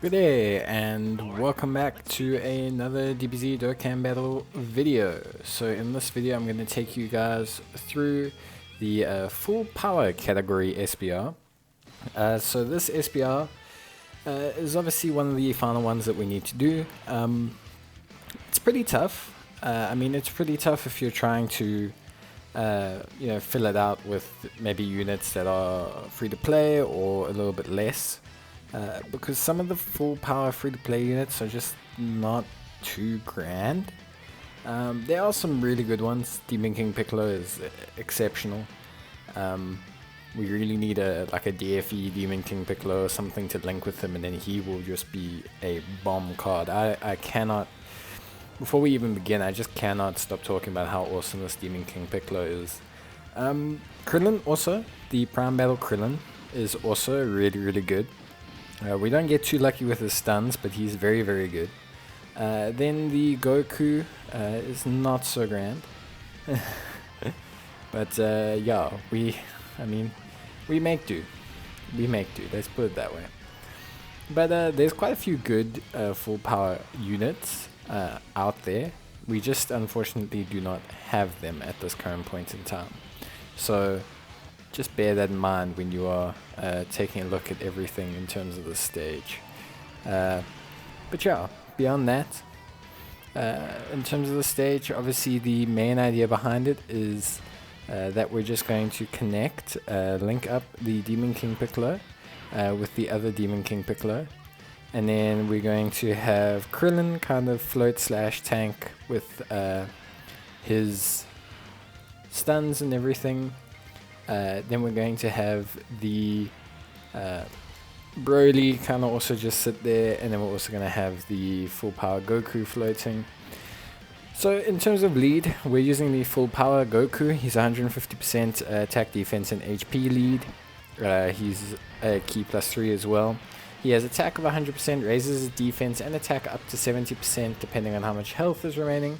Good day and welcome back to another DBZ Dokkan Battle video. So in this video I'm going to take you guys through the full power category SBR. So this SBR is obviously one of the final ones that we need to do. It's pretty tough. It's pretty tough if you're trying to fill it out with maybe units that are free to play or a little bit less. Because some of the full power free-to-play units are just not too grand. There are some really good ones. Demon King Piccolo is exceptional. We really need a DFE Demon King Piccolo or something to link with him, and then he will just be a bomb card. I cannot, before we even begin, I just cannot stop talking about how awesome this Demon King Piccolo is. Krillin also, the Prime Battle Krillin is also really good. We don't get too lucky with his stuns, but he's very good. Then the Goku is not so grand. But yeah, we make do. We make do, let's put it that way. But there's quite a few good full power units out there. We just unfortunately do not have them at this current point in time. So just bear that in mind when you are taking a look at everything in terms of the stage. But yeah, beyond that, in terms of the stage, obviously the main idea behind it is that we're just going to link up the Demon King Piccolo with the other Demon King Piccolo. And then we're going to have Krillin kind of float / tank with his stuns and everything. Then we're going to have the Broly kind of also just sit there, and then we're also going to have the full power Goku floating. So in terms of lead, we're using the full power Goku. He's 150% attack, defense, and HP lead. He's a key +3 as well. He has attack of 100%, raises his defense and attack up to 70% depending on how much health is remaining.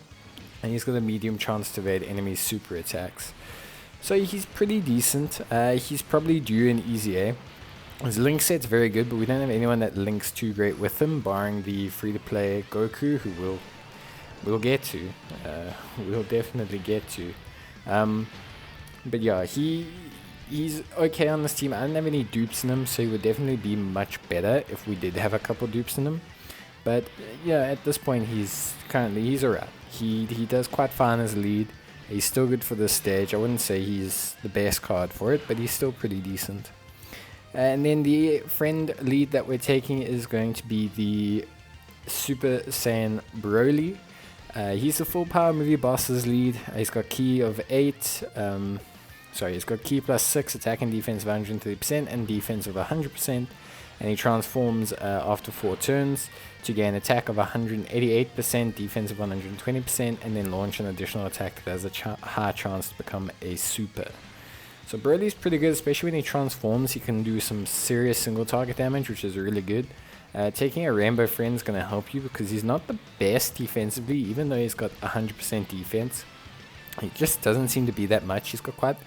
And he's got a medium chance to evade enemy super attacks. So he's pretty decent. He's probably due an easy A. His link set's very good, but we don't have anyone that links too great with him, barring the free-to-play Goku, who we'll get to. We'll definitely get to. But yeah, he's okay on this team. I don't have any dupes in him, so he would definitely be much better if we did have a couple dupes in him. But yeah, at this point, he's alright. He does quite fine as lead. He's still good for this stage. I wouldn't say he's the best card for it, but he's still pretty decent. And then the friend lead that we're taking is going to be the Super Saiyan Broly. He's a full power movie boss's lead. He's got key of 8. He's got key +6, attack and defense of 130%, and defense of 100%. And he transforms after 4 turns to gain attack of 188%, defense of 120%, and then launch an additional attack that has a high chance to become a super. So Broly's pretty good, especially when he transforms. He can do some serious single target damage, which is really good. Taking a Rainbow Friend is going to help you because he's not the best defensively, even though he's got 100% defense. He just doesn't seem to be that much. He's got quite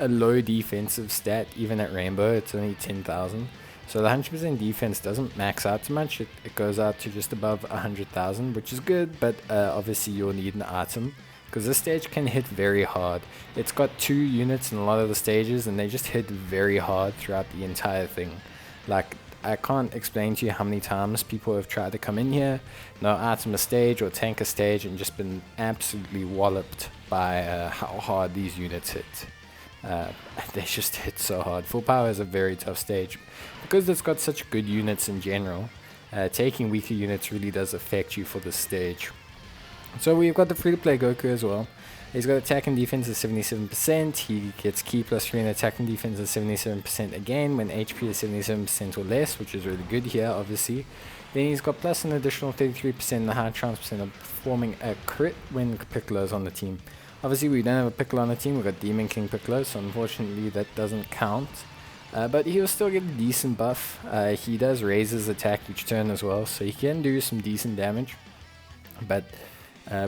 a low defensive stat, even at Rainbow. It's only 10,000. So the 100% defense doesn't max out too much. It goes out to just above 100,000, which is good, but obviously you'll need an item because this stage can hit very hard. It's got 2 units in a lot of the stages, and they just hit very hard throughout the entire thing. Like, I can't explain to you how many times people have tried to come in here, no item a stage or tank a stage, and just been absolutely walloped by how hard these units hit. They just hit so hard. Full power is a very tough stage because it's got such good units in general. Taking weaker units really does affect you for this stage. So we've got the free-to-play Goku as well. He's got attack and defense of 77%. He gets key +3 and attack and defense of 77% again when HP is 77% or less, which is really good here, obviously. Then he's got plus an additional 33% and a high chance of performing a crit when Piccolo's on the team. Obviously, we don't have a Piccolo on the team. We've got Demon King Piccolo, so unfortunately that doesn't count. But he'll still get a decent buff. He does raise his attack each turn as well, so he can do some decent damage. But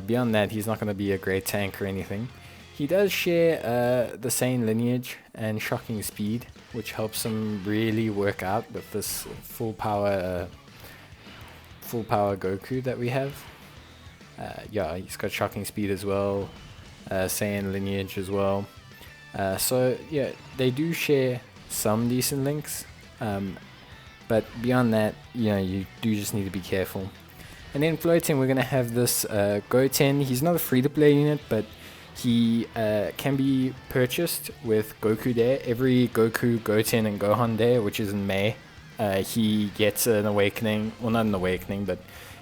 beyond that, he's not going to be a great tank or anything. He does share the same lineage and shocking speed, which helps him really work out with this full power full power Goku that we have. Yeah, he's got shocking speed as well, Saiyan lineage as well. So yeah, they do share some decent links, but beyond that, you do just need to be careful. And then floating, we're gonna have this Goten. He's not a free-to-play unit, but he can be purchased with Goku Day. Every Goku, Goten, and Gohan Day, which is in May, he gets an awakening. Well, not an awakening, but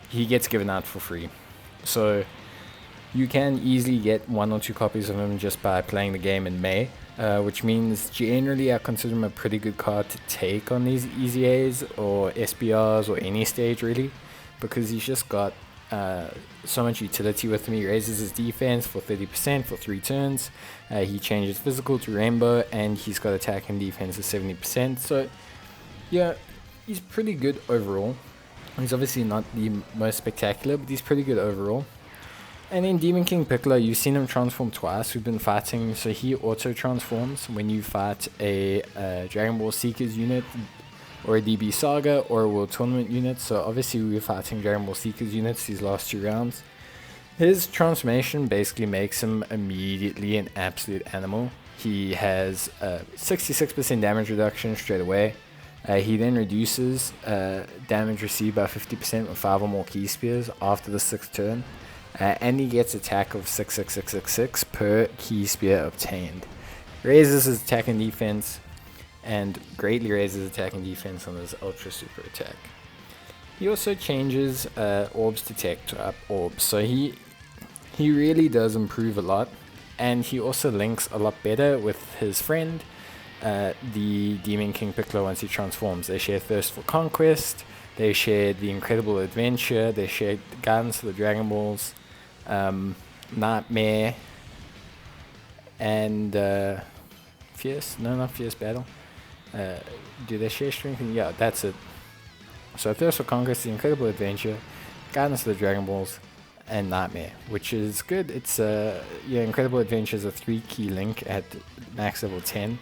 he gets given out for free. So you can easily get 1 or 2 copies of him just by playing the game in May, which means generally I consider him a pretty good card to take on these EZAs or SBRs or any stage really, because he's just got so much utility with him. He raises his defense for 30% for 3 turns. He changes physical to rainbow, and he's got attack and defense of 70%. So yeah, he's pretty good overall. He's obviously not the most spectacular, but he's pretty good overall. And then Demon King Piccolo, you've seen him transform twice. We've been fighting, so he auto transforms when you fight a Dragon Ball Seekers unit or a DB Saga or a World Tournament unit. So obviously we were fighting Dragon Ball Seekers units these last 2 rounds. His transformation basically makes him immediately an absolute animal. He has 66% damage reduction straight away. He then reduces damage received by 50% with 5 or more key spears after the 6th turn. And he gets attack of 66666 per key spear obtained. Raises his attack and defense, and greatly raises attack and defense on his ultra super attack. He also changes orbs to tech type orbs, so he really does improve a lot, and he also links a lot better with his friend, the Demon King Piccolo, once he transforms. They share Thirst for Conquest, they share the Incredible Adventure, they share Guidance of the Dragon Balls, Nightmare, and Fierce? No, not Fierce Battle. Do they share Strength? Yeah, that's it. So Thirst for Conquest, the Incredible Adventure, Guidance of the Dragon Balls, and Nightmare, which is good. It's Incredible Adventure is a 3 key link at max level 10.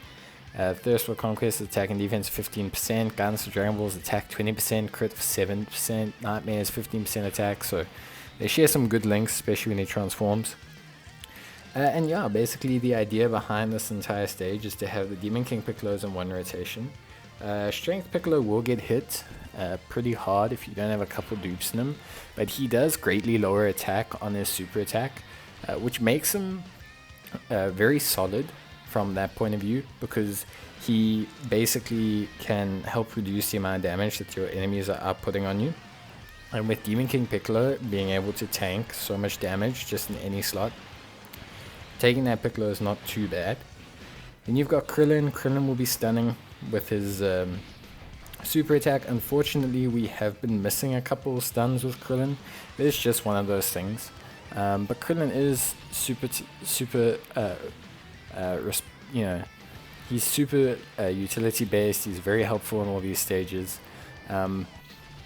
Thirst for Conquest, attack and defense 15%, Guidance of Dragon Balls, attack 20%, crit for 7%, Nightmare is 15% attack, so they share some good links, especially when he transforms. And yeah, basically the idea behind this entire stage is to have the Demon King Piccolos in 1 rotation. Strength Piccolo will get hit pretty hard if you don't have a couple dupes in him, but he does greatly lower attack on his super attack, which makes him very solid from that point of view, because he basically can help reduce the amount of damage that your enemies are outputting on you. And with Demon King Piccolo being able to tank so much damage just in any slot, taking that Piccolo is not too bad. Then you've got Krillin. Krillin will be stunning with his super attack. Unfortunately, we have been missing a couple of stuns with Krillin. It's just one of those things. But Krillin is he's super utility based. He's very helpful in all these stages.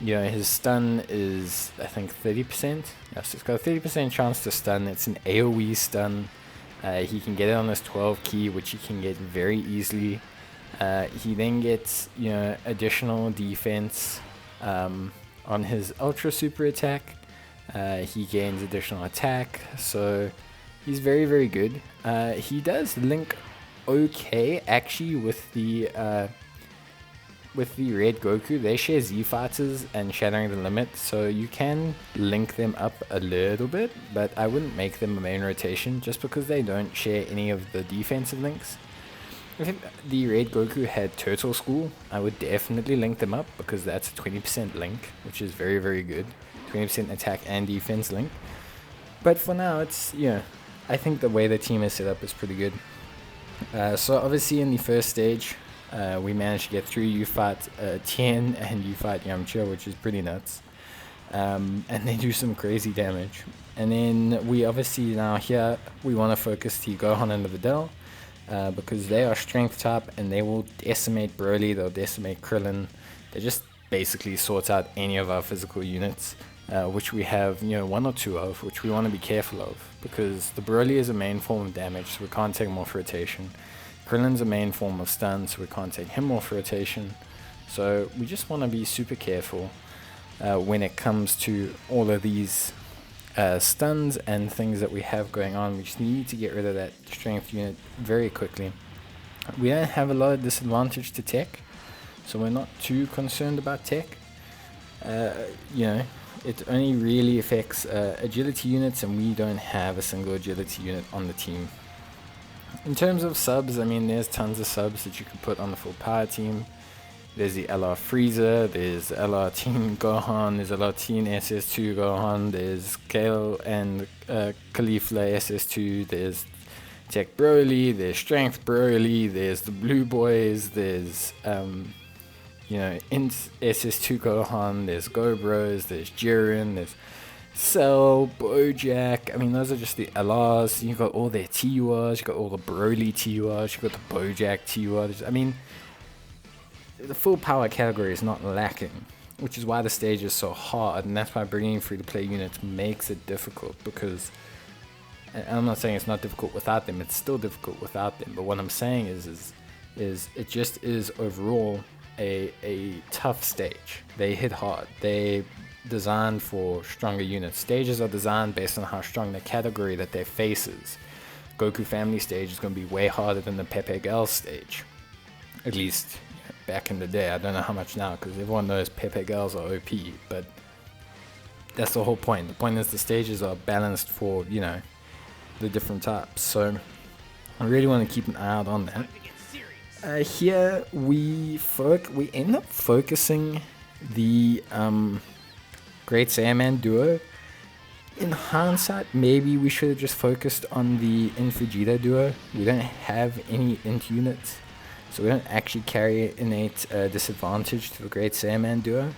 His stun is, I think, 30%. Yes, it's got a 30% chance to stun. It's an AoE stun. He can get it on his 12 key, which he can get very easily. He then gets additional defense on his ultra super attack. He gains additional attack, so he's very, very good. He does link okay actually with the Red Goku. They share Z Fighters and Shattering the Limit, so you can link them up a little bit, but I wouldn't make them a main rotation just because they don't share any of the defensive links. If the Red Goku had Turtle School, I would definitely link them up because that's a 20% link, which is very, very good. 20% attack and defense link. But for now, it's, I think the way the team is set up is pretty good. So obviously in the first stage, we managed to get through. You fight Tien and you fight Yamcha, which is pretty nuts. And they do some crazy damage. And then we obviously now here, we want to focus the Gohan and the Videl, because they are strength type and they will decimate Broly, they'll decimate Krillin. They just basically sort out any of our physical units, which we have 1 or 2 of, which we want to be careful of, because the Broly is a main form of damage, so we can't take him off rotation. Krillin's a main form of stun, so we can't take him off rotation. So we just want to be super careful. when it comes to all of these stuns and things that we have going on. We just need to get rid of that strength unit very quickly. We don't have a lot of disadvantage to tech, so we're not too concerned about tech. You know, it only really affects agility units, and we don't have a single agility unit on the team. In terms of subs, I mean, there's tons of subs that you can put on the full power team. There's the LR Frieza, there's LR Teen Gohan, there's LR Teen SS2 Gohan, there's Kale and Caulifla SS2, there's Tech Broly, there's Strength Broly, there's the Blue Boys, there's you know, SS2 Gohan, there's Go Bros, there's Jiren, there's Cell, Bojack. I mean, those are just the LRs. You've got all their TURs, you've got all the Broly TURs, you've got the Bojack TURs. I mean, the full power category is not lacking, which is why the stage is so hard, and that's why bringing free-to-play units makes it difficult, because, and I'm not saying it's not difficult without them, it's still difficult without them, but what I'm saying is it just is overall a tough stage. They hit hard. They designed for stronger units. Stages are designed based on how strong the category that they faces. Goku Family stage is going to be way harder than the Pepe Gal stage, at least back in the day. I don't know how much now, because everyone knows Pepe Gals are OP, but that's the whole point. The point is the stages are balanced for, you know, the different types. So I really want to keep an eye out on that. Here we end up focusing the Great Saiyaman duo. In hindsight, maybe we should have just focused on the Vegeta duo. We don't have any int units, so we don't actually carry innate disadvantage to the Great Saiyaman duo.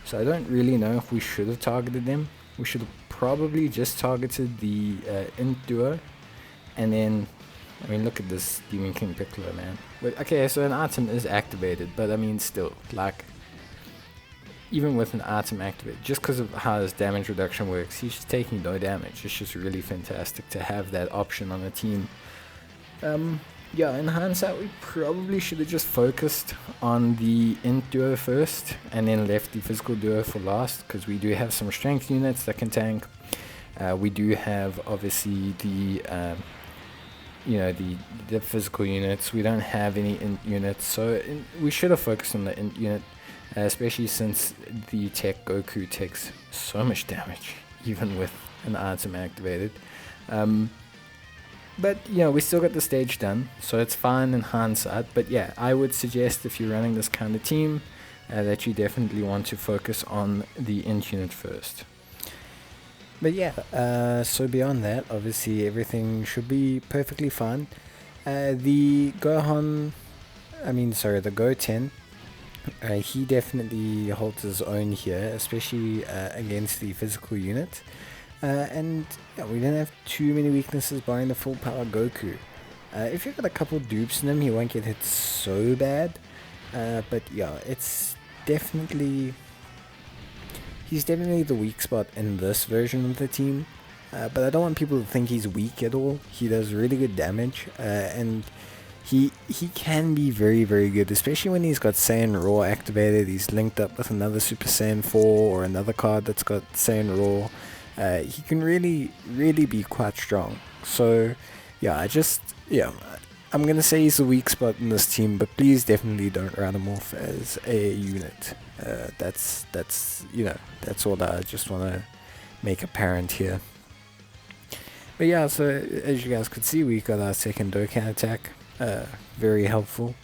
So I don't really know if we should have targeted them. We should have probably just targeted the int duo, and then, I mean, look at this Demon King Piccolo, man. But, okay, so an item is activated, but I mean, still, like, even with an item activated, just because of how his damage reduction works, he's just taking no damage. It's just really fantastic to have that option on the team. Yeah, in hindsight, we probably should have just focused on the int duo first, and then left the physical duo for last, because we do have some strength units that can tank. We do have, obviously, the you know, the physical units. We don't have any int units, so we should have focused on the int unit, especially since the tech Goku takes so much damage, even with an item activated. But, you know, we still got the stage done, so it's fine in hindsight. But yeah, I would suggest, if you're running this kind of team, that you definitely want to focus on the int unit first. But yeah, so beyond that, obviously everything should be perfectly fine. The Gohan, the Goten, he definitely holds his own here, especially against the physical unit. And yeah, we don't have too many weaknesses barring the full power Goku. If you've got a couple dupes in him, he won't get hit so bad. But yeah, it's definitely... he's definitely the weak spot in this version of the team. But I don't want people to think he's weak at all. He does really good damage. And he can be very, very good, especially when he's got Saiyan Raw activated. He's linked up with another Super Saiyan 4 or another card that's got Saiyan Raw. He can really, really be quite strong. So, yeah, I'm going to say he's the weak spot in this team, but please definitely don't run him off as a unit. That's all that I just want to make apparent here. But yeah, so as you guys could see, we got our second Dokkan attack. Very helpful,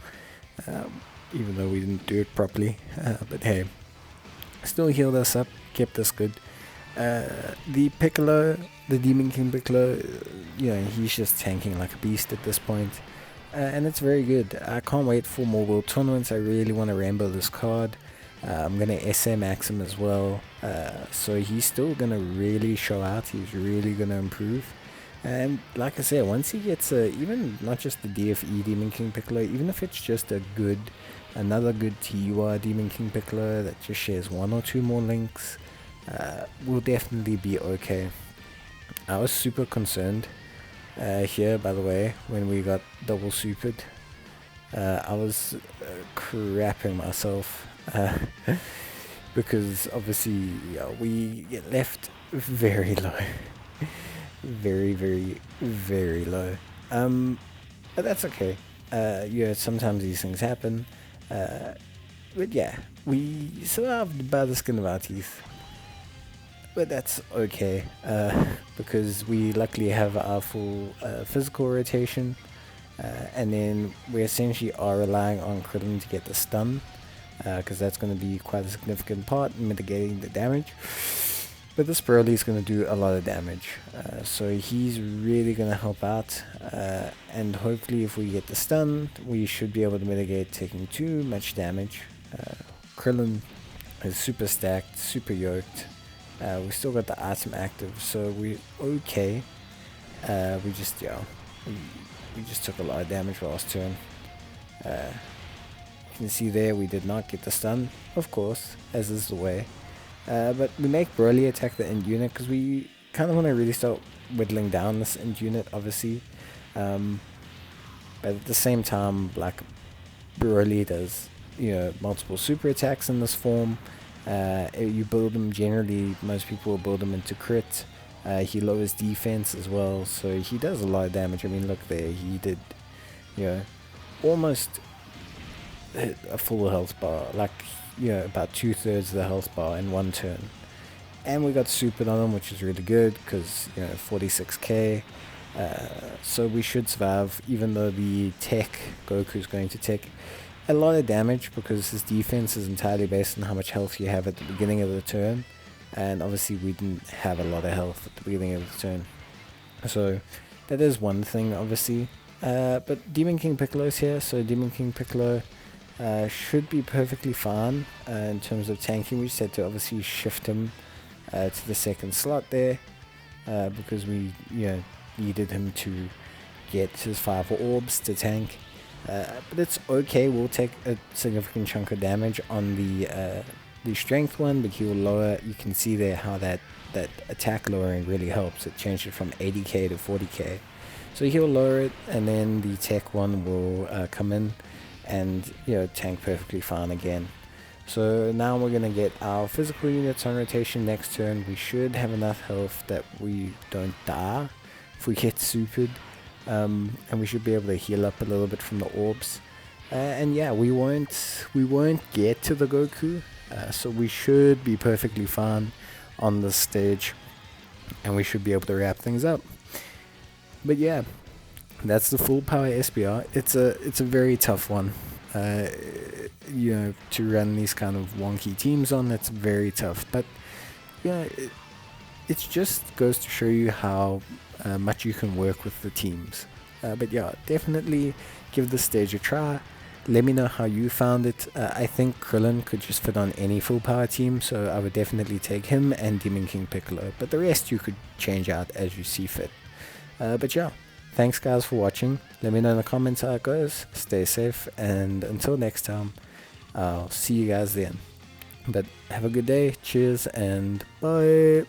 even though we didn't do it properly. But hey, still healed us up, kept us good. The Piccolo, the Demon King Piccolo, he's just tanking like a beast at this point. And it's very good. I can't wait for more world tournaments. I really want to rainbow this card. I'm going to SA max him as well. So he's still going to really show out. He's really going to improve. And like I said, once he gets even not just the DFE Demon King Piccolo, even if it's just another good TUR Demon King Piccolo that just shares one or two more links, we'll definitely be okay. I was super concerned here, by the way, when we got double supered. I was crapping myself. because obviously we get left very low. Very, very, very low. But that's okay. Sometimes these things happen. But yeah, we survived by the skin of our teeth. But that's okay, because we luckily have our full physical rotation, and then we essentially are relying on Krillin to get the stun, because that's going to be quite a significant part in mitigating the damage. But this Broly is going to do a lot of damage, so he's really going to help out, and hopefully if we get the stun, we should be able to mitigate taking too much damage. Krillin is super stacked, super yoked. We still got the item active, so we're okay. We just took a lot of damage last turn. You can see there we did not get the stun, of course, as is the way. But we make Broly attack the end unit because we kind of want to really start whittling down this end unit, obviously. But at the same time, like, Broly does, multiple super attacks in this form. You build them generally, most people will build them into crit. He lowers defense as well, so he does a lot of damage. I mean, look there, he did, almost hit a full health bar, like, about 2/3 of the health bar in one turn. And we got supered on him, which is really good, because, 46k. So we should survive, even though the tech, Goku is going to take a lot of damage, because his defense is entirely based on how much health you have at the beginning of the turn. And obviously we didn't have a lot of health at the beginning of the turn. So that is one thing, obviously. But Demon King Piccolo's here, so Demon King Piccolo should be perfectly fine in terms of tanking. We just had to obviously shift him to the second slot there, because we needed him to get his 5 orbs to tank. But it's okay, we'll take a significant chunk of damage on the strength one, but he will lower. You can see there how that attack lowering really helps. It changed it from 80k to 40k. So he'll lower it, and then the tech one will come in and tank perfectly fine again. So now we're going to get our physical units on rotation next turn. We should have enough health that we don't die if we get supered, and we should be able to heal up a little bit from the orbs. And yeah, we won't get to the Goku, so we should be perfectly fine on this stage, and we should be able to wrap things up. But yeah, that's the full power SBR. It's a very tough one, to run these kind of wonky teams on. That's very tough, but it just goes to show you how much you can work with the teams. But yeah, definitely give this stage a try. Let me know how you found it. I think Krillin could just fit on any full power team, so I would definitely take him and Demon King Piccolo, but the rest you could change out as you see fit. But yeah, thanks guys for watching. Let me know in the comments how it goes. Stay safe, and until next time, I'll see you guys then. But have a good day, cheers, and bye.